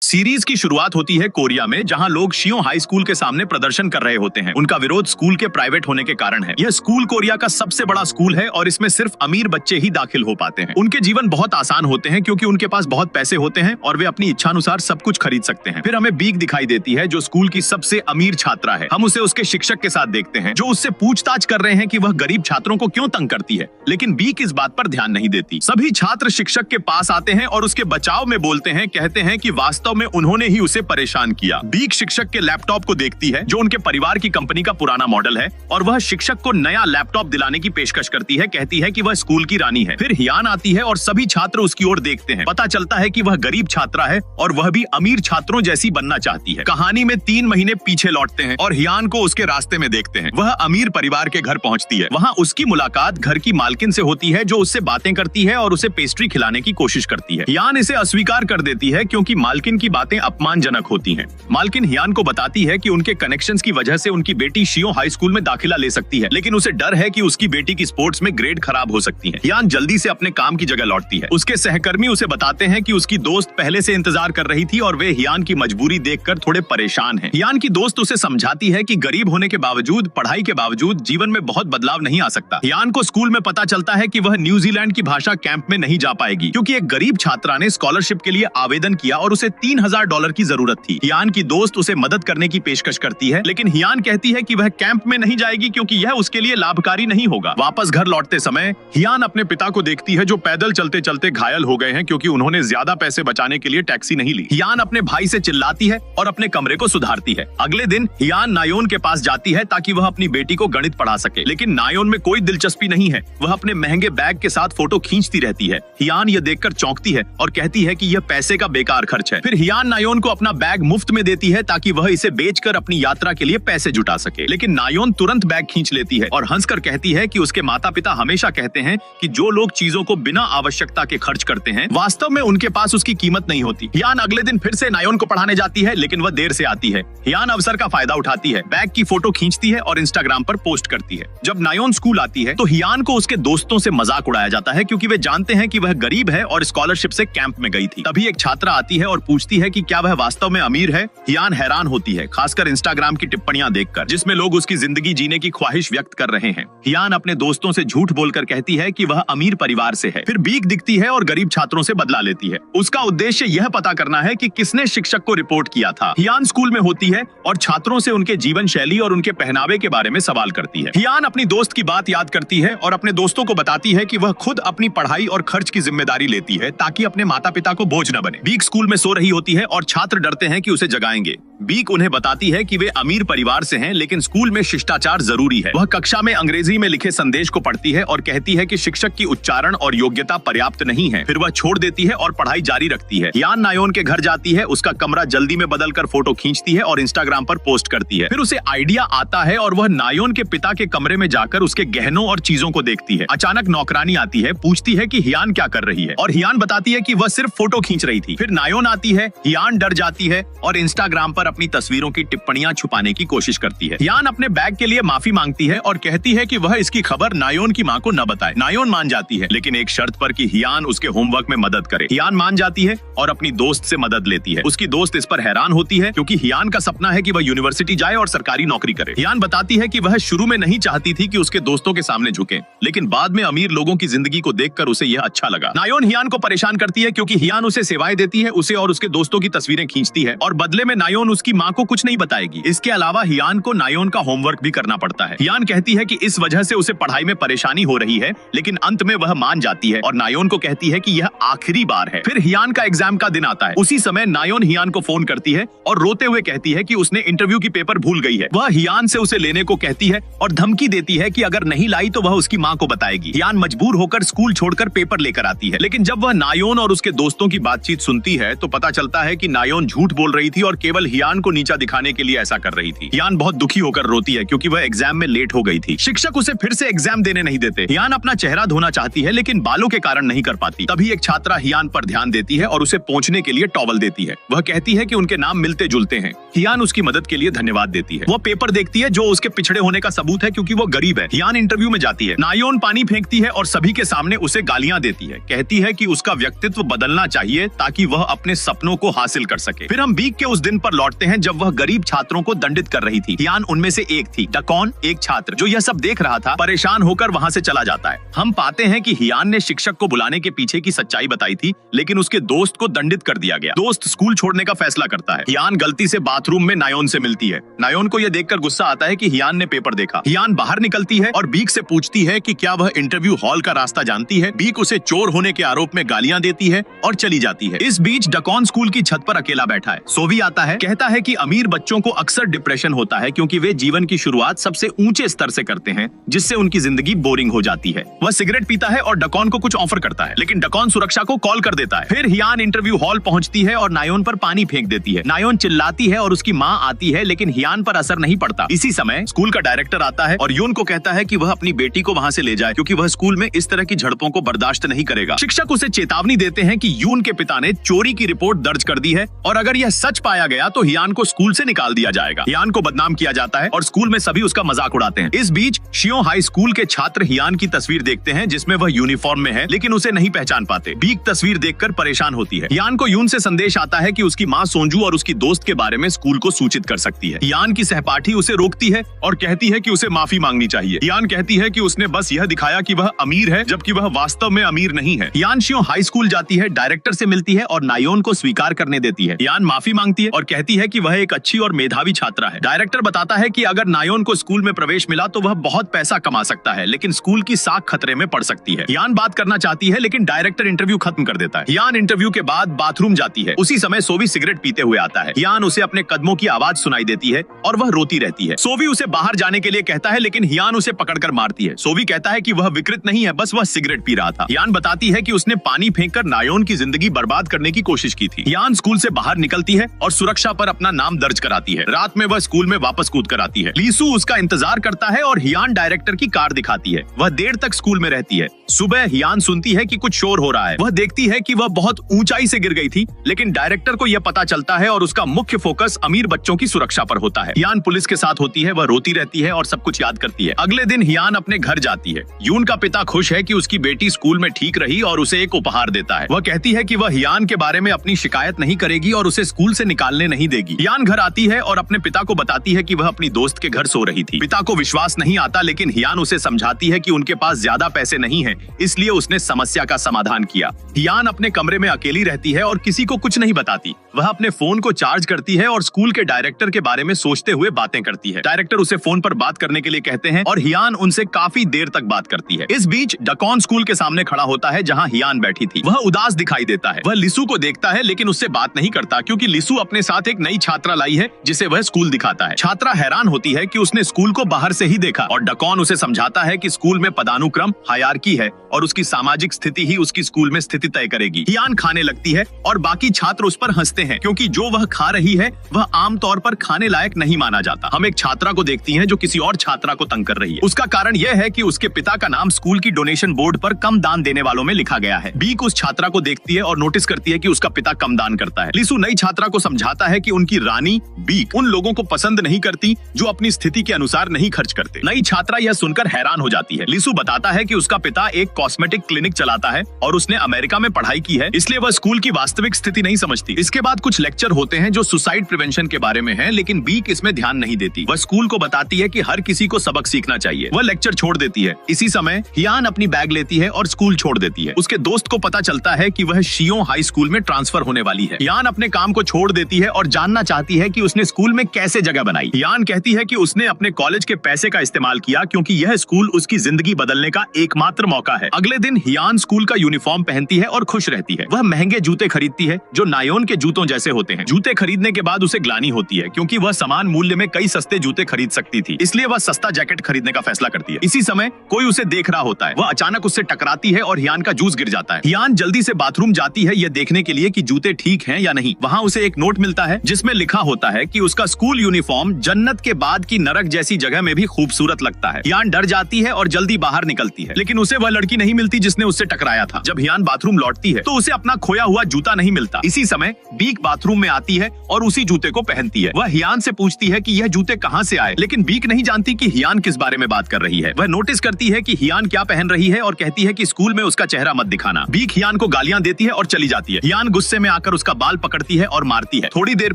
Series की शुरुआत होती है कोरिया में, जहां लोग शियो हाई स्कूल के सामने प्रदर्शन कर रहे होते हैं। उनका विरोध स्कूल के प्राइवेट होने के कारण है। यह स्कूल कोरिया का सबसे बड़ा स्कूल है और इसमें सिर्फ अमीर बच्चे ही दाखिल हो पाते हैं। उनके जीवन बहुत आसान होते हैं क्योंकि उनके पास बहुत पैसे होते हैं और वे अपनी इच्छानुसार सब कुछ खरीद सकते हैं। फिर हमें बीक दिखाई देती है जो स्कूल की सबसे अमीर छात्रा है। हम उसे उसके शिक्षक के साथ देखते हैं जो उससे पूछताछ कर रहे हैं कि वह गरीब छात्रों को क्यों तंग करती है, लेकिन बीक इस बात पर ध्यान नहीं देती। सभी छात्र शिक्षक के पास आते हैं और उसके बचाव में बोलते हैं, कहते हैं कि वास्तव में उन्होंने ही उसे परेशान किया। बीक शिक्षक के लैपटॉप को देखती है जो उनके परिवार की कंपनी का पुराना मॉडल है और वह शिक्षक को नया लैपटॉप दिलाने की पेशकश करती है, कहती है कि वह स्कूल की रानी है। फिर हियान आती है और सभी छात्र उसकी ओर देखते हैं। पता चलता है कि वह गरीब छात्रा है और वह भी अमीर छात्रों जैसी बनना चाहती है। कहानी में 3 महीने पीछे लौटते हैं और हियान को उसके रास्ते में देखते हैं। वह अमीर परिवार के घर पहुंचती है। वहां उसकी मुलाकात घर की मालकिन से होती है जो उससे बातें करती है और उसे पेस्ट्री खिलाने की कोशिश करती है। हियान इसे अस्वीकार कर देती है क्योंकि मालकिन की बातें अपमानजनक होती हैं। मालकिन हियान को बताती है कि उनके कनेक्शंस की वजह से उनकी बेटी शियो हाई स्कूल में दाखिला ले सकती है, लेकिन उसे डर है कि उसकी बेटी की स्पोर्ट्स में ग्रेड खराब हो सकती है। हियान जल्दी से अपने काम की जगह लौटती है। उसके सहकर्मी उसे बताते हैं कि उसकी दोस्त पहले से इंतजार कर रही थी और वे हियान की मजबूरी देखकर थोड़े परेशान हैं। हियान की दोस्त उसे समझाती है कि गरीब होने के बावजूद, पढ़ाई के बावजूद जीवन में बहुत बदलाव नहीं आ सकता। हियान को स्कूल में पता चलता है कि वह न्यूजीलैंड की भाषा कैंप में नहीं जा पाएगी क्योंकि एक गरीब छात्रा ने स्कॉलरशिप के लिए आवेदन किया और उसे $3000 की जरूरत थी। हियान की दोस्त उसे मदद करने की पेशकश करती है, लेकिन हियान कहती है कि वह कैंप में नहीं जाएगी क्योंकि यह उसके लिए लाभकारी नहीं होगा। वापस घर लौटते समय हियान अपने पिता को देखती है जो पैदल चलते चलते घायल हो गए हैं क्योंकि उन्होंने ज्यादा पैसे बचाने के लिए टैक्सी नहीं ली। हियान अपने भाई से चिल्लाती है और अपने कमरे को सुधारती है। अगले दिन हियान नायोन के पास जाती है ताकि वह अपनी बेटी को गणित पढ़ा सके, लेकिन नायोन में कोई दिलचस्पी नहीं है। वह अपने महंगे बैग के साथ फोटो खींचती रहती है। हियान यह देखकर चौंकती है और कहती है कि यह पैसे का बेकार खर्च है। फिर हियान नायोन को अपना बैग मुफ्त में देती है ताकि वह इसे बेचकर अपनी यात्रा के लिए पैसे जुटा सके, लेकिन नायोन तुरंत बैग खींच लेती है और हंसकर कहती है कि उसके माता पिता हमेशा कहते हैं कि जो लोग चीजों को बिना आवश्यकता के खर्च करते हैं वास्तव में उनके पास उसकी कीमत नहीं होती। हियान अगले दिन फिर से नायोन को पढ़ाने जाती है, लेकिन वह देर से आती है। हियान अवसर का फायदा उठाती है, बैग की फोटो खींचती है और इंस्टाग्राम पर पोस्ट करती है। जब नायोन स्कूल आती है तो हियान को उसके दोस्तों से मजाक उड़ाया जाता है क्योंकि वे जानते हैं कि वह गरीब है और स्कॉलरशिप से कैंप में गई थी। तभी एक छात्रा आती है और पूछती है कि क्या वह वास्तव में अमीर है। हियान हैरान होती है, खासकर इंस्टाग्राम की टिप्पणियां देखकर जिसमें लोग उसकी जिंदगी जीने की ख्वाहिश व्यक्त कर रहे हैं। हियान अपने दोस्तों से झूठ बोलकर कहती है कि वह अमीर परिवार से है। फिर बीक दिखती है और गरीब छात्रों से बदला लेती है। उसका उद्देश्य यह पता करना है कि किसने शिक्षक को रिपोर्ट किया था। हियान स्कूल में होती है और छात्रों से उनके जीवन शैली और उनके पहनावे के बारे में सवाल करती है। हियान अपनी दोस्त की बात याद करती है और अपने दोस्तों को बताती है कि वह खुद अपनी पढ़ाई और खर्च की जिम्मेदारी लेती है ताकि अपने माता पिता को बोझ न बने। बीक स्कूल में सो रही होती है और छात्र डरते हैं कि उसे जगाएंगे। बीक उन्हें बताती है कि वे अमीर परिवार से हैं, लेकिन स्कूल में शिष्टाचार जरूरी है। वह कक्षा में अंग्रेजी में लिखे संदेश को पढ़ती है और कहती है कि शिक्षक की उच्चारण और योग्यता पर्याप्त नहीं है। फिर वह छोड़ देती है और पढ़ाई जारी रखती है। हियान नायोन के घर जाती है, उसका कमरा जल्दी में बदलकर फोटो खींचती है और इंस्टाग्राम पर पोस्ट करती है। फिर उसे आइडिया आता है और वह नायोन के पिता के कमरे में जाकर उसके गहनों और चीजों को देखती है। अचानक नौकरानी आती है, पूछती है कि हियान क्या कर रही है और हियान बताती है कि वह सिर्फ फोटो खींच रही थी। फिर नायोन आती है, हियान डर जाती है और इंस्टाग्राम पर अपनी तस्वीरों की टिप्पणियां छुपाने की कोशिश करती है। हियान अपने बैग के लिए माफी मांगती है और कहती है कि वह इसकी खबर नायोन की मां को न बताए। नायोन मान जाती है, लेकिन एक शर्त पर कि हियान उसके होमवर्क में मदद करे। हियान मान जाती है और अपनी दोस्त से मदद लेती है। उसकी दोस्त इस पर हैरान होती है क्योंकि हियान का सपना है कि वह यूनिवर्सिटी जाए और सरकारी नौकरी करे। हियान बताती है कि वह शुरू में नहीं चाहती थी कि उसके दोस्तों के सामने झुके, लेकिन बाद में अमीर लोगों की जिंदगी को देखकर उसे यह अच्छा लगा। नायोन हियान को परेशान करती है क्योंकि हियान उसे सेवाएं देती है, उसे और उसके दोस्तों की तस्वीरें खींचती है और बदले में नायोन उसकी मां को कुछ नहीं बताएगी। इसके अलावा हियान को नायोन का होमवर्क भी करना पड़ता है। हियान कहती है कि इस वजह से उसे पढ़ाई में परेशानी हो रही है, लेकिन अंत में वह मान जाती है और नायोन को कहती है कि यह आखिरी बार है। फिर हियान का एग्जाम का दिन आता है। उसी समय नायोन हियान को फोन करती है और रोते हुए कहती है कि उसने इंटरव्यू की पेपर भूल गई है। वह हियान से उसे लेने को कहती है और धमकी देती है कि अगर नहीं लाई तो वह उसकी मां को बताएगी। हियान मजबूर होकर स्कूल छोड़कर पेपर लेकर आती है, लेकिन जब वह नायोन और उसके दोस्तों की बातचीत सुनती है तो पता चलता है कि नायोन झूठ बोल रही थी और केवल हियान को नीचा दिखाने के लिए ऐसा कर रही थी। हियान बहुत दुखी होकर रोती है क्योंकि वह एग्जाम में लेट हो गई थी। शिक्षक उसे फिर से एग्जाम देने नहीं देते। हियान अपना चेहरा धोना चाहती है, लेकिन बालों के कारण नहीं कर पाती। तभी एक छात्रा हियान पर ध्यान देती है और उसे पोंछने के लिए टॉवल देती है। वह कहती है कि उनके नाम मिलते जुलते हैं। हियान उसकी मदद के लिए धन्यवाद देती है। वह पेपर देखती है जो उसके पिछड़े होने का सबूत है क्योंकि वो गरीब है। हियान इंटरव्यू में जाती है। नायोन पानी फेंकती है और सभी के सामने उसे गालियां देती है। कहती है कि उसका व्यक्तित्व बदलना चाहिए ताकि वह अपने सपनों सपनों को हासिल कर सके। फिर हम बीक के उस दिन पर लौटते हैं जब वह गरीब छात्रों को दंडित कर रही थी। हियान उनमें से एक थी। डकॉन, एक छात्र जो यह सब देख रहा था, परेशान होकर वहां से चला जाता है। हम पाते हैं कि हियान ने शिक्षक को बुलाने के पीछे की सच्चाई बताई थी, लेकिन उसके दोस्त को दंडित कर दिया गया। दोस्त स्कूल छोड़ने का फैसला करता है। हियान गलती से बाथरूम में नायोन से मिलती है। नायोन को यह देखकर गुस्सा आता है कि हियान ने पेपर देखा। हियान बाहर निकलती है और बीक से पूछती है कि क्या वह इंटरव्यू हॉल का रास्ता जानती है। बीक उसे चोर होने के आरोप में गालियां देती है और चली जाती है। इस बीच डकॉन स्कूल की छत पर अकेला बैठा है। सोवी आता है, कहता है कि अमीर बच्चों को अक्सर डिप्रेशन होता है क्योंकि वे जीवन की शुरुआत सबसे ऊंचे स्तर से करते हैं, जिससे उनकी जिंदगी बोरिंग हो जाती है। वह सिगरेट पीता है और डकॉन को कुछ ऑफर करता है, लेकिन डकॉन सुरक्षा को कॉल कर देता है। फिर हियान इंटरव्यू हॉल पहुंचती है और नायोन पर पानी फेंक देती है। नायोन चिल्लाती है और उसकी माँ आती है, लेकिन हियान पर असर नहीं पड़ता। इसी समय स्कूल का डायरेक्टर आता है और यून को कहता है कि वह अपनी बेटी को वहां से ले जाए क्योंकि वह स्कूल में इस तरह की झड़पों को बर्दाश्त नहीं करेगा। शिक्षक उसे चेतावनी देते हैं कि यून के पिता ने चोरी की रिपोर्ट दर्ज कर दी है और अगर यह सच पाया गया तो हियान को स्कूल से निकाल दिया जाएगा। हियान को बदनाम किया जाता है और स्कूल में सभी उसका मजाक उड़ाते हैं। इस बीच शियों हाई स्कूल के छात्र हियान की तस्वीर देखते हैं जिसमें वह यूनिफॉर्म में है, लेकिन उसे नहीं पहचान पाते। बीक तस्वीर देखकर परेशान होती है। हियान को यून से संदेश आता है कि उसकी माँ सोंजू और उसकी दोस्त के बारे में स्कूल को सूचित कर सकती है। हियान की सहपाठी उसे रोकती है और कहती है कि उसे माफी मांगनी चाहिए। हियान कहती है कि उसने बस यह दिखाया कि वह अमीर है, जबकि वह वास्तव में अमीर नहीं है। हियान शियों हाई स्कूल जाती है, डायरेक्टर से मिलती है और नायोन को स्वीकार करने देती है। हियान माफी मांगती है और कहती है कि वह एक अच्छी और मेधावी छात्रा है। डायरेक्टर बताता है कि अगर नायोन को स्कूल में प्रवेश मिला तो वह बहुत पैसा कमा सकता है, लेकिन स्कूल की साख खतरे में पड़ सकती है। हियान बात करना चाहती है, लेकिन डायरेक्टर इंटरव्यू खत्म कर देता है। हियान इंटरव्यू के बाद बाथरूम जाती है। उसी समय सोवी सिगरेट पीते हुए आता है। हियान उसे अपने कदमों की आवाज सुनाई देती है और वह रोती रहती है। सोवी उसे बाहर जाने के लिए कहता है, लेकिन हियान उसे पकड़कर मारती है। सोवी कहता है कि वह विकृत नहीं है, बस वह सिगरेट पी रहा था। हियान बताती है कि उसने पानी फेंककर नायोन की जिंदगी बर्बाद करने की कोशिश की थी। हियान स्कूल से बाहर निकलती है और सुरक्षा पर अपना नाम दर्ज कराती है। रात में वह स्कूल में वापस कूद कर आती है। लीसू उसका इंतजार करता है और हियान डायरेक्टर की कार दिखाती है। वह देर तक स्कूल में रहती है। सुबह हियान सुनती है कि कुछ शोर हो रहा है। वह देखती है कि वह बहुत ऊंचाई से गिर गई थी, लेकिन डायरेक्टर को यह पता चलता है और उसका मुख्य फोकस अमीर बच्चों की सुरक्षा पर होता है। हियान पुलिस के साथ होती है। वह रोती रहती है और सब कुछ याद करती है। अगले दिन हियान अपने घर जाती है। यून का पिता खुश है कि उसकी बेटी स्कूल में ठीक रही और उसे एक उपहार देता है। वह कहती है कि वह हियान के बारे में अपनी शिकायत नहीं करेगी और उसे स्कूल से निकालने नहीं देगी। हियान घर आती है और अपने पिता को बताती है कि वह अपनी दोस्त के घर सो रही थी। पिता को विश्वास नहीं आता, लेकिन हियान उसे समझाती है कि उनके पास ज्यादा पैसे नहीं हैं, इसलिए उसने समस्या का समाधान किया। हियान अपने कमरे में अकेली रहती है और किसी को कुछ नहीं बताती। वह अपने फोन को चार्ज करती है और स्कूल के डायरेक्टर के बारे में सोचते हुए बातें करती है। डायरेक्टर उसे फोन पर बात करने के लिए कहते हैं और हियान उनसे काफी देर तक बात करती है। इस बीच डकॉन स्कूल के सामने खड़ा होता है जहां हियान बैठी थी। वह उदास दिखाई देता है। वह लिसू को देखता है, लेकिन उससे बात नहीं करता क्योंकि लिसू अपने साथ एक नई छात्रा लाई है जिसे वह स्कूल दिखाता है। छात्रा हैरान होती है कि उसने स्कूल को बाहर से ही देखा और डकॉन उसे समझाता है कि स्कूल में पदानुक्रम हायरार्की है और उसकी सामाजिक स्थिति ही उसकी स्कूल में स्थिति तय करेगी। हियान खाने लगती है और बाकी छात्र उस पर हंसते हैं क्योंकि जो वह खा रही है वह आमतौर पर खाने लायक नहीं माना जाता। हम एक छात्रा को देखती हैं जो किसी और छात्रा को तंग कर रही है। उसका कारण यह है कि उसके पिता का नाम स्कूल की डोनेशन बोर्ड पर कम दान देने वालों में लिखा गया है। बीक उस छात्रा को देखती है और नोटिस करती है कि उसका पिता कम दान करता है। लिसू नई छात्रा को समझाता है कि उनकी रानी बीक उन लोगों को पसंद नहीं करती जो अपनी स्थिति के अनुसार नहीं खर्च करते। नई छात्रा यह सुनकर हैरान हो जाती है। लिसू बताता है कि उसका पिता एक कॉस्मेटिक क्लिनिक चलाता है और उसने अमेरिका में पढ़ाई की है, इसलिए वह स्कूल की वास्तविक स्थिति नहीं समझती। इसके बाद कुछ लेक्चर होते हैं जो सुसाइड प्रिवेंशन के बारे में है, लेकिन बीक इसमें ध्यान नहीं देती। वह स्कूल को बताती है कि हर किसी को सबक सीखना चाहिए। वह लेक्चर छोड़ देती है। इसी समय हियान अपनी बैग लेती है और स्कूल छोड़ देती है। उसके दोस्त को पता चलता है कि वह शियों हाई स्कूल में ट्रांसफर होने वाली है। हियान अपने काम को छोड़ देती है और जानना चाहती है कि उसने स्कूल में कैसे जगह बनाई। हियान कहती है कि उसने अपने कॉलेज के पैसे का इस्तेमाल किया क्योंकि यह स्कूल उसकी जिंदगी बदलने का एकमात्र मौका है। अगले दिन हियान स्कूल का यूनिफॉर्म पहनती है और खुश रहती है। वह महंगे जूते खरीदती है जो नायोन के जूतों जैसे होते हैं। जूते खरीदने के बाद उसे ग्लानि होती है क्योंकि वह समान मूल्य में कई सस्ते जूते खरीद सकती थी, इसलिए वह सस्ता जैकेट खरीदने का फैसला करती है। इसी समय कोई उसे देख रहा होता है। वह अचानक उससे टकराती है और हियान का जूस गिर जाता है। हियान जल्दी से बाथरूम जाती है यह देखने के लिए कि जूते ठीक हैं या नहीं। वहाँ उसे एक नोट मिलता है जिसमें लिखा होता है कि उसका स्कूल यूनिफॉर्म जन्नत के बाद की नरक जैसी जगह में भी खूबसूरत लगता है। हियान डर जाती है और जल्दी बाहर निकलती है, लेकिन उसे वह लड़की नहीं मिलती जिसने उससे टकराया था। जब हियान बाथरूम लौटती है तो उसे अपना खोया हुआ जूता नहीं मिलता। इसी समय बीक बाथरूम में आती है और उसी जूते को पहनती है। वह हियान से पूछती है कि यह जूते कहाँ से आए, लेकिन बीक नहीं जानती कि हियान किस बारे में बात कर रही है। वह नोटिस करती है कि हियान क्या पहन रही है और कहती है कि स्कूल में उसका चेहरा मत दिखाना। बीक हियान को गालियां देती है और चली जाती है। हियान गुस्से में आकर उसका बाल पकड़ती है और मारती है। थोड़ी देर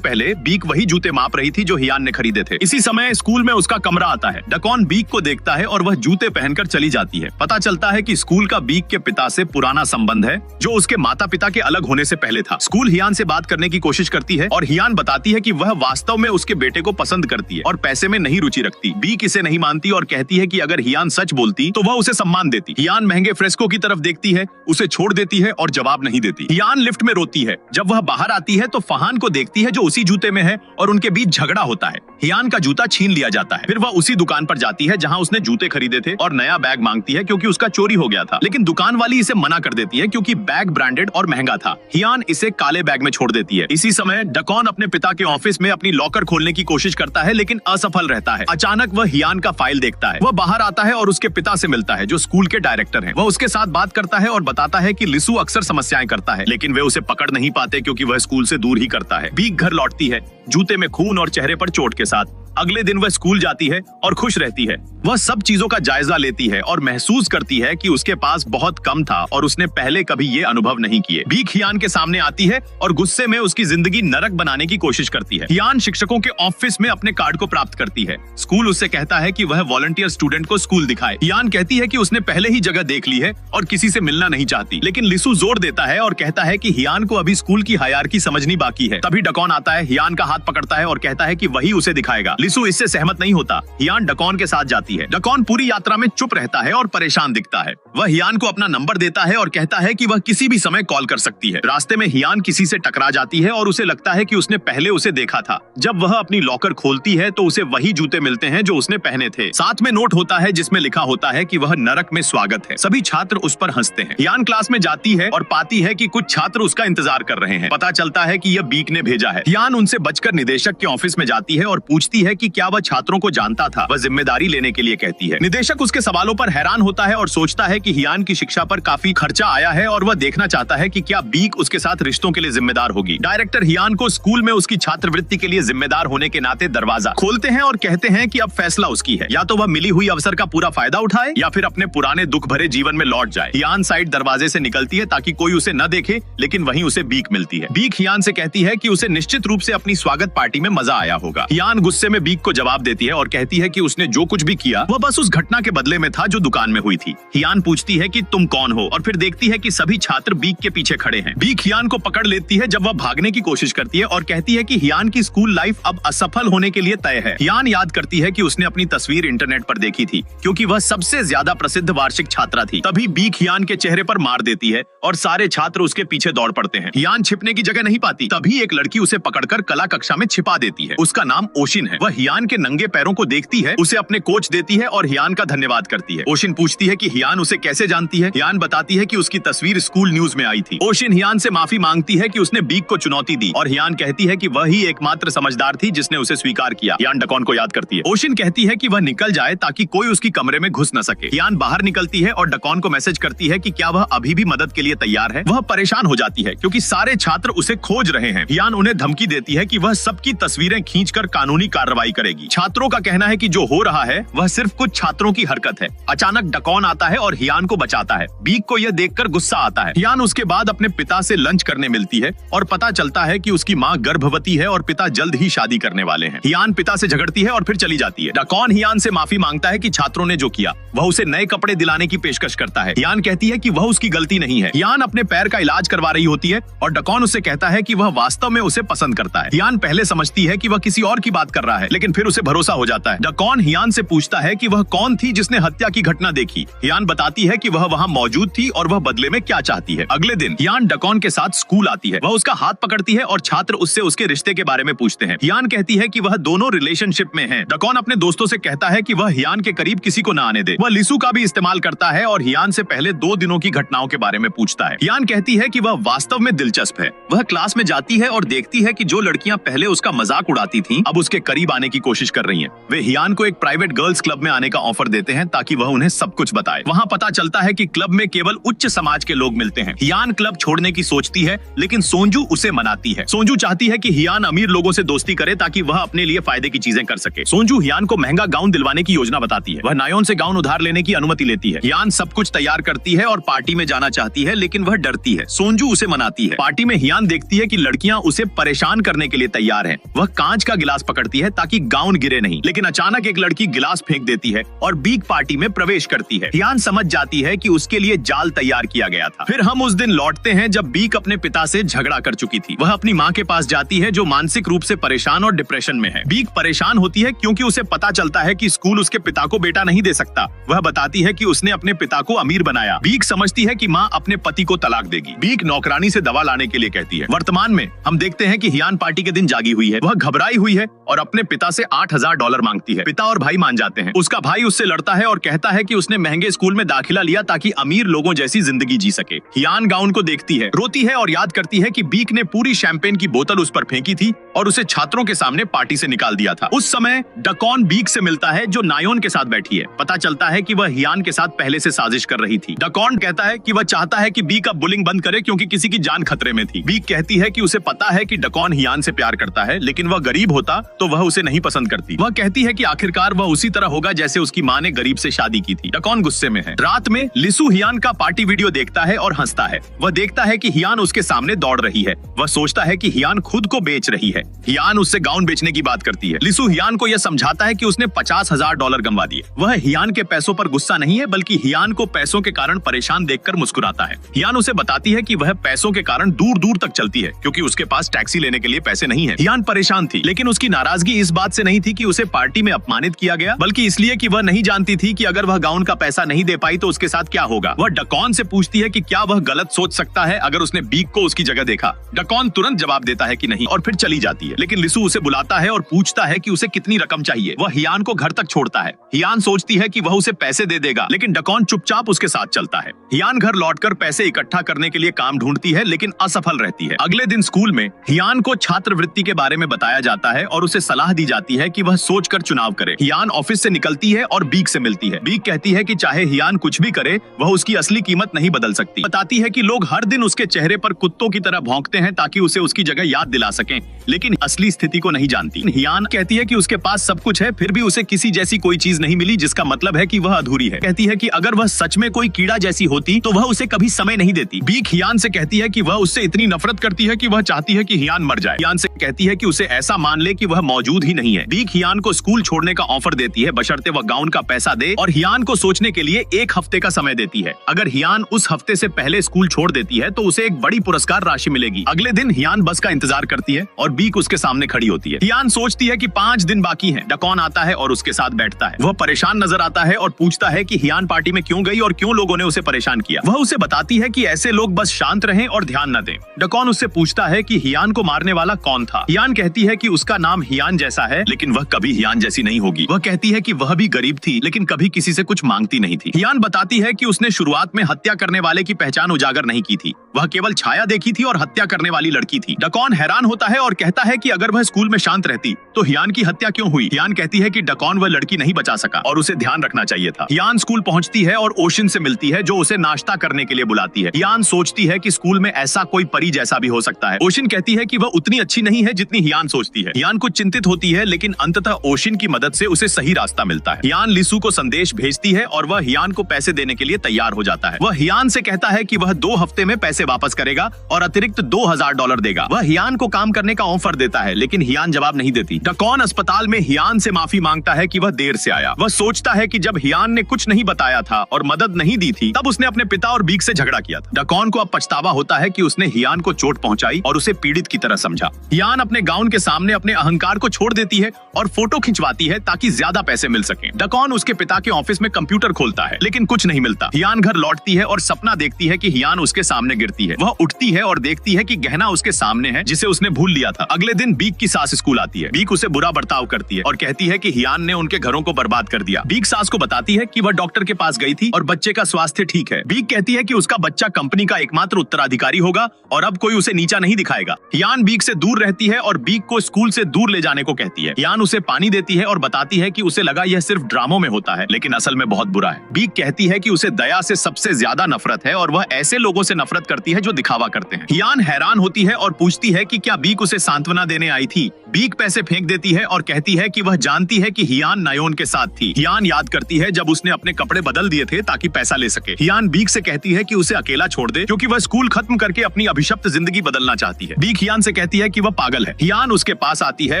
पहले बीक वही जूते माप रही थी जो हियान ने खरीदे थे। इसी समय स्कूल में उसका कमरा आता है। डकॉन बीक को देखता है और वह जूते पहनकर चली जाती है। पता चलता है कि स्कूल का बीक के पिता से पुराना संबंध है जो उसके माता पिता के अलग होने से पहले था। स्कूल हियान से बात करने की कोशिश करती है और हियान बताती है कि वह वास्तव में उसके बेटे को पसंद करती है और पैसे में नहीं रुचि रखती। बीक इसे नहीं मानती और कहती है कि अगर हियान सच बोलती तो वह उसे सम्मान देती। हियान महंगे फ्रेस्को की तरफ देखती है, उसे छोड़ देती है और जवाब नहीं देती। हियान लिफ्ट में रोती है। जब वह बाहर आती है तो फहान को देखती है जो उसी जूते में है और उनके बीच झगड़ा होता है। हियान का जूता छीन लिया जाता है। फिर वह उसी दुकान पर जाती है जहां उसने जूते खरीदे थे और नया बैग मांगती है क्योंकि उसका चोरी हो गया था, लेकिन दुकान वाली इसे मना कर देती है क्योंकि बैग ब्रांडेड और महंगा था। हियान इसे काले बैग में छोड़ देती है। इसी समय डकॉन अपने पिता के ऑफिस में अपनी लॉकर खोलने की कोशिश करता है लेकिन असफल रहता है। अचानक वह हियान का फाइल देखता है। वह बाहर आता है और उसके पिता से मिलता है जो स्कूल के डायरेक्टर हैं। वह उसके साथ बात करता है और बताता है कि लिसू अक्सर समस्याएं करता है, लेकिन वे उसे पकड़ नहीं पाते क्योंकि वह स्कूल से दूर ही करता है। बीक घर लौटती है जूते में खून और चेहरे पर चोट के साथ। अगले दिन वह स्कूल जाती है और खुश रहती है। वह सब चीजों का जायजा लेती है और महसूस करती है कि उसके पास बहुत कम था और उसने पहले कभी ये अनुभव नहीं किए। बीक हियान के सामने आती है और गुस्से में उसकी जिंदगी नरक बनाने की कोशिश करती है। हियान शिक्षकों के ऑफिस में अपने कार्ड को प्राप्त करती है। स्कूल उससे कहता है कि वह वॉलंटियर स्टूडेंट को स्कूल दिखाए। हियान कहती है कि उसने पहले ही जगह देख ली है और किसी से मिलना नहीं चाहती, लेकिन लिसू जोर देता है और कहता है कि हियान को अभी स्कूल की हायरार्की समझनी बाकी है। तभी डकॉन आता है, हियान का हाथ पकड़ता है और कहता है कि वही उसे दिखाएगा। लिसू इससे सहमत नहीं होता। हियान डकॉन के साथ जाती है। डकॉन पूरी यात्रा में चुप रहता है और परेशान दिखता है। वह हियान को अपना नंबर देता है और कहता है कि वह किसी भी समय कॉल कर सकती है। रास्ते में हियान किसी से टकरा जाती है और उसे लगता है कि उसने पहले उसे देखा था। जब वह अपनी लॉकर खोलती है तो उसे वही जूते मिलते हैं जो उसने पहने थे। साथ में नोट होता है जिसमें लिखा होता है कि वह नरक में स्वागत है। सभी छात्र उस पर हंसते हैं। हियान क्लास में जाती है और पाती है कि कुछ छात्र उसका इंतजार कर रहे हैं। पता चलता है कि यह बीक ने भेजा है। हियान उनसे बचकर निदेशक के ऑफिस में जाती है और पूछती है कि क्या वह छात्रों को जानता था। वह जिम्मेदारी लेने के लिए कहती है। निदेशक उसके सवालों पर हैरान होता है और सोचता है कि हियान की शिक्षा पर काफी खर्चा आया है और वह देखना चाहता है कि क्या बीक उसके साथ रिश्तों के लिए जिम्मेदार होगी। डायरेक्टर हियान को स्कूल में उसकी छात्रवृत्ति के लिए जिम्मेदार होने के नाते दरवाजा खोलते हैं और कहते हैं कि अब फैसला उसकी है, या तो वह मिली हुई अवसर का पूरा फायदा उठाए या फिर अपने पुराने दुख भरे जीवन में लौट जाए। हियान साइड दरवाजे से निकलती है ताकि कोई उसे न देखे, लेकिन वहीं उसे बीक मिलती है। बीक हियान से कहती है कि उसे निश्चित रूप से अपनी स्वागत पार्टी में मजा आया होगा। हियान गुस्से में बीक को जवाब देती है और कहती है कि उसने जो कुछ भी किया वह बस उस घटना के बदले में था जो दुकान में हुई थी। हियान पूछती है कि तुम कौन हो और फिर देखती है कि सभी छात्र बीक के पीछे खड़े हैं। बीक हियान को पकड़ लेती है जब वह भागने की कोशिश करती है और कहती है कि हियान की स्कूल लाइफ अब असफल होने के लिए तय है। हियान याद करती है कि उसने अपनी तस्वीर इंटरनेट पर देखी थी क्योंकि वह सबसे ज्यादा प्रसिद्ध वार्षिक छात्रा थी। तभी बीक हियान के चेहरे पर मार देती है और सारे छात्र उसके पीछे दौड़ पड़ते हैं। हियान छिपने की जगह नहीं पाती। तभी एक लड़की उसे पकड़कर कला कक्षा में छिपा देती है। उसका नाम ओशिन है। वह हियान के नंगे पैरों को देखती है, उसे अपने कोच देती है और हियान का धन्यवाद करती है। ओशिन पूछती है कि हियान उसे कैसे जानती है। हियान बताती है कि उसकी तस्वीर स्कूल न्यूज में आई थी। ओशिन हियान से माफी मांगती है कि उसने बीक को चुनौती दी और हियान कहती है कि वह ही एकमात्र समझदार थी जिसने उसे स्वीकार किया। हियान डकॉन को याद करती है। ओशिन कहती है कि वह निकल जाए ताकि कोई उसकी कमरे में घुस न सके। हियान बाहर निकलती है और डकॉन को मैसेज करती है कि क्या वह अभी भी मदद के लिए तैयार है। वह परेशान हो जाती है क्योंकि सारे छात्र उसे खोज रहे हैं। हियान उन्हें धमकी देती है कि वह सबकी तस्वीरें खींचकर कानूनी कार्रवाई करेगी। छात्रों का कहना है कि जो हो रहा है वह सिर्फ कुछ छात्रों की हरकत है। अचानक डकॉन आता है और हियान को बचाता है। बीक को यह देखकर गुस्सा आता है। हियान उसके बाद अपने पिता से लंच करने मिलती है और पता चलता है कि उसकी माँ गर्भवती है और पिता जल्द ही शादी करने वाले हैं। हियान पिता से झगड़ती है और फिर चली जाती है। डकॉन हियान से माफी मांगता है कि छात्रों ने जो किया। वह उसे नए कपड़े दिलाने की पेशकश करता है। हियान कहती है कि वह उसकी गलती नहीं है। हियान अपने पैर का इलाज करवा रही होती है और डकॉन उससे कहता है कि वह वास्तव में उसे पसंद करता है। हियान पहले समझती है कि वह किसी और की बात कर रहा है, लेकिन फिर उसे भरोसा हो जाता है। डकॉन हियान से पूछता है कि वह कौन थी जिसने हत्या की घटना देखी। हियान बताती है कि वह वहां मौजूद थी और वह बदले में क्या चाहती है। अगले दिन हियान डकॉन के साथ स्कूल आती है। वह उसका हाथ पकड़ती है और छात्र उससे उसके रिश्ते के बारे में पूछते हैं। हियान कहती है कि वह दोनों रिलेशनशिप में हैं। डकॉन अपने दोस्तों से कहता है कि वह हियान के करीब किसी को न आने दे। वह लिसू का भी इस्तेमाल करता है और हियान से पहले 2 दिनों की घटनाओं के बारे में पूछता है। हियान कहती है कि वह वास्तव में दिलचस्प है। वह क्लास में जाती है और देखती है कि जो लड़कियां पहले उसका मजाक उड़ाती थीं, अब उसके करीब आने लाने की कोशिश कर रही हैं। वे हियान को एक प्राइवेट गर्ल्स क्लब में आने का ऑफर देते हैं ताकि वह उन्हें सब कुछ बताए। वहाँ पता चलता है कि क्लब में केवल उच्च समाज के लोग मिलते हैं। हियान क्लब छोड़ने की सोचती है, लेकिन सोंजू उसे मनाती है। सोंजू चाहती है कि हियान अमीर लोगों से दोस्ती करे ताकि वह अपने लिए फायदे की चीजें कर सके। सोंजू हियान को महंगा गाउन दिलवाने की योजना बताती है। वह नायोन से गाउन उधार लेने की अनुमति लेती है। हियान सब कुछ तैयार करती है और पार्टी में जाना चाहती है, लेकिन वह डरती है। सोंजू उसे मनाती है। पार्टी में हियान देखती है कि लड़कियां उसे परेशान करने के लिए तैयार हैं। वह कांच का गिलास पकड़ती है ताकि गाउन गिरे नहीं, लेकिन अचानक एक लड़की गिलास फेंक देती है और बीक पार्टी में प्रवेश करती है। हियान समझ जाती है कि उसके लिए जाल तैयार किया गया था। फिर हम उस दिन लौटते हैं जब बीक अपने पिता से झगड़ा कर चुकी थी। वह अपनी माँ के पास जाती है जो मानसिक रूप से परेशान और डिप्रेशन में है। बीक परेशान होती है क्योंकि उसे पता चलता है कि स्कूल उसके पिता को बेटा नहीं दे सकता। वह बताती है कि उसने अपने पिता को अमीर बनाया। बीक समझती है कि माँ अपने पति को तलाक देगी। बीक नौकरानी से दवा लाने के लिए कहती है। वर्तमान में हम देखते हैं कि हियान पार्टी के दिन जागी हुई है। वह घबराई हुई है और अपने पिता से $8,000 मांगती है। पिता और भाई मान जाते हैं। उसका भाई उससे लड़ता है और कहता है कि उसने महंगे स्कूल में दाखिला लिया ताकि अमीर लोगों जैसी जिंदगी जी सके। हियान गाउन को देखती है, रोती है और याद करती है कि बीक ने पूरी शैंपेन की बोतल उस पर फेंकी थी और उसे छात्रों के सामने पार्टी से निकाल दिया था। उस समय डकॉन बीक से मिलता है जो नायोन के साथ बैठी है। पता चलता है कि वह हियान के साथ पहले से साजिश कर रही थी। डकॉन कहता है कि वह चाहता है कि बीक अब बुलिंग बंद करे क्योंकि किसी की जान खतरे में थी। बीक कहती है कि उसे पता है कि डकॉन हियान से प्यार करता है, लेकिन वह गरीब होता तो वह उसे नहीं पसंद करती। वह कहती है कि आखिरकार वह उसी तरह होगा जैसे उसकी माँ ने गरीब से शादी की थी। डकॉन गुस्से में है। रात में लिसु हियान का पार्टी वीडियो देखता है और हंसता है। वह देखता है कि हियान उसके सामने दौड़ रही है। वह सोचता है कि हियान खुद को बेच रही है। हियान उससे गाउन बेचने की बात करती है। लिसु हियान को यह समझाता है कि उसने $50,000 गंवा दिए। वह हियान के पैसों पर गुस्सा नहीं है, बल्कि हियान को पैसों के कारण परेशान देखकर मुस्कुराता है। हियान उसे बताती है कि वह पैसों के कारण दूर दूर तक चलती है क्योंकि उसके पास टैक्सी लेने के लिए पैसे नहीं है। हियान परेशान थी, लेकिन उसकी नाराजगी इस बात से नहीं थी कि उसे पार्टी में अपमानित किया गया, बल्कि इसलिए कि वह नहीं जानती थी कि अगर वह गाउन का पैसा नहीं दे पाई तो उसके साथ क्या होगा। वह डकॉन से पूछती है कि क्या वह गलत सोच सकता है अगर उसने बीक को उसकी जगह देखा। डकॉन तुरंत जवाब देता है कि नहीं और फिर चली जाती है, लेकिन लिसु उसे बुलाता है और पूछता है कि उसे कितनी रकम चाहिए। वह हियान को घर तक छोड़ता है। हियान सोचती है कि वह उसे पैसे दे देगा, लेकिन डकॉन चुपचाप उसके साथ चलता है। हियान घर लौटकर पैसे इकट्ठा करने के लिए काम ढूंढती है, लेकिन असफल रहती है। अगले दिन स्कूल में हियान को छात्रवृत्ति के बारे में बताया जाता है और उसे सलाह दी जाती है कि वह सोचकर चुनाव करे। हियान ऑफिस से निकलती है और बीक से मिलती है। बीक कहती है कि चाहे हियान कुछ भी करे, वह उसकी असली कीमत नहीं बदल सकती। बताती है कि लोग हर दिन उसके चेहरे पर कुत्तों की तरह भौंकते हैं ताकि उसे उसकी जगह याद दिला सकें, लेकिन असली स्थिति को नहीं जानती। हियान कहती है कि उसके पास सब कुछ है, फिर भी उसे किसी जैसी कोई चीज नहीं मिली, जिसका मतलब है कि वह अधूरी है। कहती है कि अगर वह सच में कोई कीड़ा जैसी होती तो वह उसे कभी समय नहीं देती। बीक हियान से कहती है कि वह उससे इतनी नफरत करती है कि वह चाहती है कि हियान मर जाए। हियान से कहती है कि उसे ऐसा मान ले कि वह मौजूद ही नहीं है। बीक हियान को स्कूल छोड़ने का ऑफर देती है, बशर्ते वह गाउन का पैसा दे और हियान को सोचने के लिए 1 हफ्ते का समय देती है। अगर हियान उस हफ्ते से पहले स्कूल छोड़ देती है तो उसे एक बड़ी पुरस्कार राशि मिलेगी। अगले दिन हियान बस का इंतजार करती है और बीक उसके सामने खड़ी होती है। हियान सोचती है कि 5 दिन बाकी हैं। डकॉन आता है और उसके साथ बैठता है। वह परेशान नजर आता है और पूछता है कि हियान पार्टी में क्यों गई और क्यों लोगों ने उसे परेशान किया। वह उसे बताती है कि ऐसे लोग बस शांत रहें और ध्यान न दें। डकॉन उससे पूछता है कि हियान को मारने वाला कौन था। हियान कहती है कि उसका नाम हियान जैसा है, लेकिन वह कभी हियान जैसी नहीं होगी। वह कहती है कि वह भी गरीब थी, लेकिन कभी किसी से कुछ मांगती नहीं थी। हियान बताती है कि उसने शुरुआत में हत्या करने वाले की पहचान उजागर नहीं की थी। वह केवल छाया देखी थी और हत्या करने वाली लड़की थी। डकॉन हैरान होता है और कहता है कि अगर वह स्कूल में शांत रहती तो हियान की हत्या क्यों हुई। हियान कहती है कि डकॉन वह लड़की नहीं बचा सका और उसे ध्यान रखना चाहिए था। हियान स्कूल पहुंचती है और ओशिन से मिलती है जो उसे नाश्ता करने के लिए बुलाती है। हियान सोचती है कि स्कूल में ऐसा कोई परी जैसा भी हो सकता है। ओशिन कहती है कि वह उतनी अच्छी नहीं है जितनी हियान सोचती है। हियान कुछ चिंतित होती है, लेकिन अंततः ओशिन की मदद से उसे सही रास्ता मिलता है। हियान लिसु को संदेश भेजती है और वह हियान को पैसे देने के लिए तैयार हो जाता है। वह हियान से कहता है कि वह 2 हफ्ते में पैसे वापस करेगा और अतिरिक्त $2,000 देगा। वह हियान को काम करने का ऑफर देता है, लेकिन हियान जवाब नहीं देती। डकॉन अस्पताल में हियान से माफी मांगता है कि वह देर से आया। वह सोचता है कि जब हियान ने कुछ नहीं बताया था और मदद नहीं दी थी, तब उसने अपने पिता और बीक से झगड़ा किया था। डकॉन को अब पछतावा होता है कि उसने हियान को चोट पहुंचाई और उसे पीड़ित की तरह समझा। हियान अपने गाउन के सामने अपने अहंकार को छोड़ देती है और फोटो खिंचवाती है ताकि ज्यादा पैसे मिल सके। डकॉन उसके पिता के ऑफिस में कंप्यूटर खोलता है, लेकिन कुछ नहीं मिलता। हियान घर लौटती है और सपना देखती है कि हियान उसके सामने गिरती है। वह उठती है और देखती है कि गहना उसके सामने है जिसे उसने भूल लिया था। अगले दिन बीक की सास स्कूल आती है। बीक उसे बुरा बर्ताव करती है और कहती है कि हियान ने उनके घरों को बर्बाद कर दिया। बीक सास को बताती है कि वह डॉक्टर के पास गई थी और बच्चे का स्वास्थ्य ठीक है। बीक कहती है कि उसका बच्चा कंपनी का एकमात्र उत्तराधिकारी होगा और अब कोई उसे नीचा नहीं दिखाएगा। हियान बीक से दूर रहती है और बीक को स्कूल से दूर ले जाने को कहती है। हियान उसे पानी देती है और बताती है कि उसे लगा यह सिर्फ ड्रामों में होता है, लेकिन असल में बहुत बुरा है। बीक कहती है कि उसे दया से सबसे ज्यादा नफरत है और वह ऐसे लोगों से नफरत करती है जो दिखावा करते हैं। हियान हैरान होती है और पूछती है कि क्या बीक उसे सांत्वना देने आई थी। बीक पैसे फेंक देती है और कहती है कि वह जानती है कि हियान नायोन के साथ थी। हियान याद करती है जब उसने अपने कपड़े बदल दिए थे ताकि पैसा ले सके। हियान बीक से कहती है कि उसे अकेला छोड़ दे क्योंकि वह स्कूल खत्म करके अपनी अभिशप्त जिंदगी बदलना चाहती है। बीक हियान से कहती है कि वह पागल है। हियान उसके पास आती है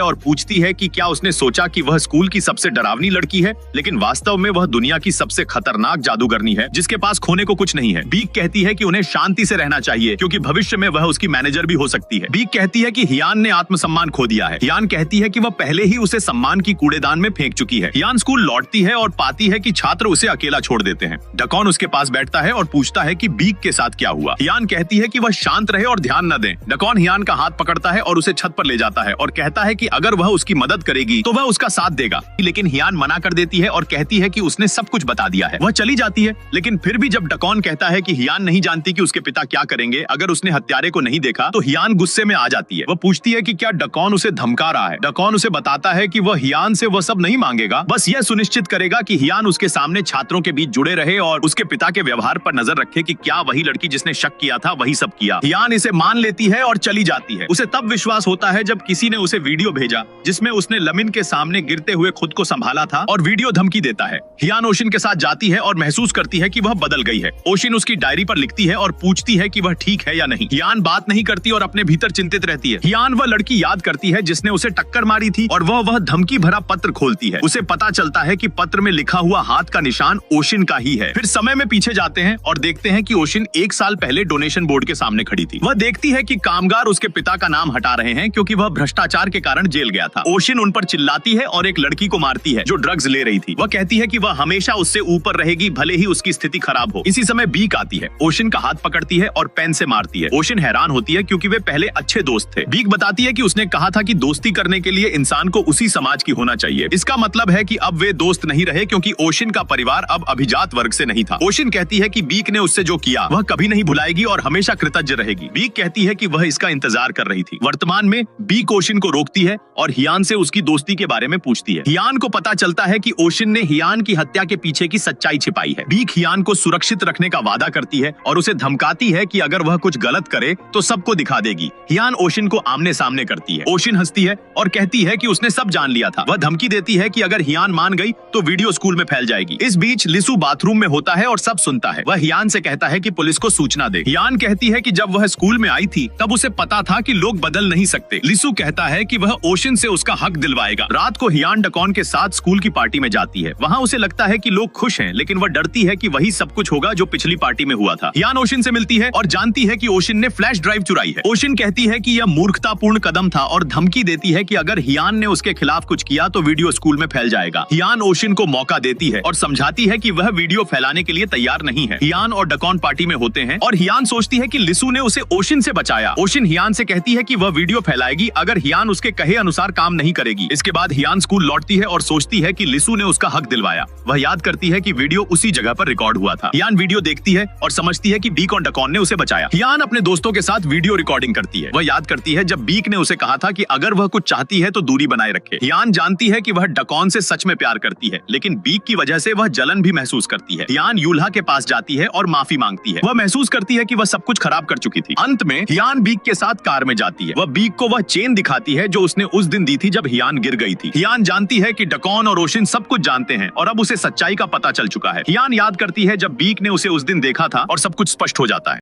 और पूछती है कि क्या उसने सोचा कि वह स्कूल की सबसे डरावनी लड़की है, लेकिन वास्तव में वह दुनिया की सबसे खतरनाक जादूगरनी है जिसके पास खोने को कुछ नहीं है। बीक कहती है कि उन्हें शांति से रहना चाहिए क्योंकि भविष्य में वह उसकी मैनेजर भी हो सकती है। बीक कहती है कि हियान ने आत्मसम्मान खो दिया है। हियान कहती है कि वह पहले ही उसे सम्मान की कूड़ेदान में फेंक चुकी है। हियान स्कूल लौटती है और पाती है कि छात्र उसे अकेला छोड़ देते हैं। डकॉन उसके पास बैठता है और पूछता है कि बीक के साथ क्या हुआ। हियान कहती है कि वह शांत रहे और ध्यान न दे। डकॉन हियान का हाथ पकड़ता है और उसे छत पर ले जाता है और कहता है कि अगर वह उसकी मदद करेगी तो वह उसका साथ देगा, लेकिन हियान मना कर देती है और कहती है कि उसने सब कुछ बता दिया है। वह चली जाती है, लेकिन फिर भी जब डकॉन कहता है कि हियान नहीं जानती कि उसके पिता क्या करेंगे अगर उसने हत्यारे को नहीं देखा, तो हियान गुस्से में आ जाती है। वह पूछती है कि क्या डकॉन उसे धमका रहा है। डकॉन उसे बताता है कि वह हियान से वह सब नहीं मांगेगा, बस यह सुनिश्चित करेगा कि हियान उसके सामने छात्रों के बीच जुड़े रहे और उसके पिता के व्यवहार पर नजर रखे कि क्या वही लड़की जिसने शक किया था वही सब किया। हियान इसे मान लेती है और चली जाती है। उसे तब विश्वास होता है जब किसी ने उसे वीडियो भेजा जिसमें उसने लमिन के सामने गिरते हुए खुद को संभाला था और वीडियो धमकी देता है। हियान ओशिन के साथ जाती है और महसूस करती है कि वह बदल गई है। ओशिन उसकी डायरी पर लिखती है और पूछती है कि वह ठीक है या नहीं। हियान बात नहीं करती और अपने भीतर चिंतित रहती है। हियान वह लड़की याद करती है जिसने उसे टक्कर मारी थी और वह धमकी भरा पत्र खोलती है। उसे पता चलता है कि पत्र में लिखा हुआ हाथ का निशान ओशिन का ही है। फिर समय में पीछे जाते हैं और देखते हैं कि ओशिन 1 साल पहले डोनेशन बोर्ड के सामने खड़ी थी। वह देखती है कि कामगार उसके पिता का नाम हटा रहे हैं क्योंकि वह भ्रष्टाचार के कारण जेल गया था। ओशिन उन पर चिल्लाती है और एक लड़की को मारती है जो ड्रग्स ले रही थी। वह कहती है कि वह हमेशा उससे ऊपर रहेगी भले ही उसकी स्थिति खराब हो। इसी समय बीक आती है, ओशिन का हाथ पकड़ती है और पेन से मारती है। ओशिन हैरान होती है क्योंकि वे पहले अच्छे दोस्त थे। बीक बताती है कि उसने कहा था कि दोस्ती करने के लिए इंसान को उसी समाज की होना चाहिए। इसका मतलब है कि अब वे दोस्त नहीं रहे क्योंकि ओशिन का परिवार अब अभिजात वर्ग से नहीं था। ओशिन कहती है कि बीक ने उससे जो किया वह कभी नहीं भुलाएगी और हमेशा कृतज्ञ रहेगी। बीक कहती है कि वह इसका इंतजार कर रही थी। वर्तमान में बीक ओशिन को रोकती है और हियान से उसकी दोस्ती के बारे में पूछती है। हियान को पता चलता है कि ओशिन ने हियान की हत्या के पीछे की सच्चाई छिपाई है। बीक हियान को सुरक्षित रखने का वादा करती है और उसे धमकाती है कि अगर वह कुछ गलत करे तो सबको दिखा देगी। हियान ओशिन को आमने सामने करती है। ओशिन हंसती है और कहती है कि उसने सब जान लिया था। वह धमकी देती है कि अगर हियान मान गई तो वीडियो स्कूल में फैल जाएगी। इस बीच लिसु बाथरूम में होता है और सब सुनता है। वह हियान से कहता है कि पुलिस को सूचना दे। हियान कहती है कि जब वह स्कूल में आई थी तब उसे पता था कि लोग बदल नहीं सकते। लिसु कहता है कि वह ओशिन से उसका हक दिलवाएगा। रात को हियान डकॉन के साथ स्कूल की पार्टी में जाती है। वहाँ उसे लगता है कि लोग खुश हैं, लेकिन वह डरती है कि वही सब कुछ होगा जो पिछली पार्टी में हुआ था। हियान ओशिन से मिलती है और जानती है कि ओशिन ने फ्लैश ड्राइव चुराई है। ओशिन कहती है कि यह मूर्खतापूर्ण कदम था और धमकी देती है कि अगर हियान ने उसके खिलाफ कुछ किया तो वीडियो स्कूल में फैल जाएगा। हियान ओशिन को मौका देती है और समझाती है कि वह वीडियो फैलाने के लिए तैयार नहीं है। हियान और डकॉन पार्टी में होते हैं और हियान सोचती है कि लिसु ने उसे ओशिन से बचाया। ओशिन हियान से कहती है कि वह वीडियो फैलाएगी अगर हियान उसके कहे अनुसार काम नहीं करेगी। इसके बाद हियान स्कूल लौटती है और सोचती है कि लिसु ने उसका हक दिलवाया। वह याद करती है कि वीडियो उसी जगह पर रिकॉर्ड हुआ था। हियान वीडियो देखती है और समझती है कि बीक और डकॉन ने उसे बचाया। हियान अपने दोस्तों के साथ वीडियो रिकॉर्डिंग करती है। वह याद करती है जब बीक ने उसे कहा था कि अगर वह कुछ चाहती है तो दूरी बनाए रखे। हियान जानती है कि वह डकॉन से सच में प्यार करती है, लेकिन बीक की वजह से वह जलन भी महसूस करती है। हियान यूल्हा के पास जाती है और माफी मांगती है। वह महसूस करती है कि वह सब कुछ खराब कर चुकी थी। अंत में हियान बीक के साथ कार में जाती है। वह बीक को वह चेन दिखाती है जो उसने उस दिन दी थी जब हियान गिर गई थी। हियान जानती है कि डकॉन और ओशिन सब कुछ जानते हैं और अब उसे सच्चाई का पता चल चुका है। हियान याद करती है जब बीक ने उसे उस दिन देखा था और सब कुछ स्पष्ट हो जाता है।